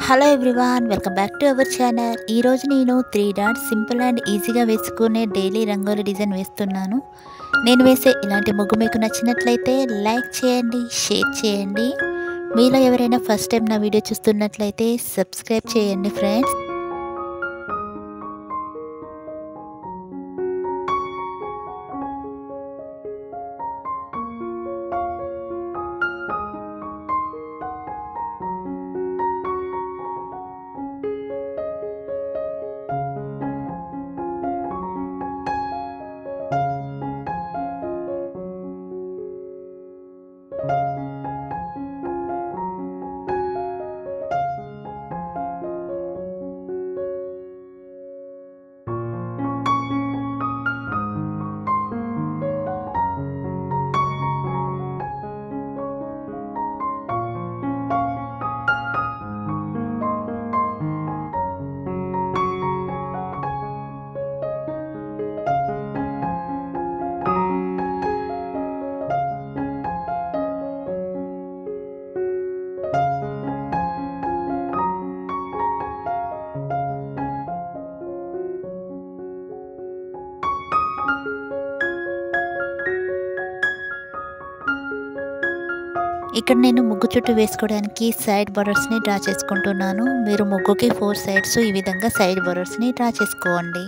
Hello everyone, welcome back to our channel. ఈరోజు నేను 3 dots simple and ఈజీగా వేసుకునే డైలీ రంగోలీ డిజైన్ వేస్తున్నాను. నేను వేసే ఇలాంటి ముగ్గు మీకు నచ్చినట్లయితే లైక్ చేయండి, షేర్ చేయండి. మీలో ఎవరైనా ఫస్ట్ టైం నా వీడియో చూస్తున్నట్లయితే సబ్స్క్రైబ్ చేయండి ఫ్రెండ్స్. ఇక్కడ నేను ముగ్గు చుట్టూ వేసుకోవడానికి సైడ్ బోర్డర్స్ని డ్రా చేసుకుంటున్నాను. మీరు ముగ్గుకి 4 సైడ్స్ ఈ విధంగా సైడ్ బోర్డర్స్ని డ్రా చేసుకోండి.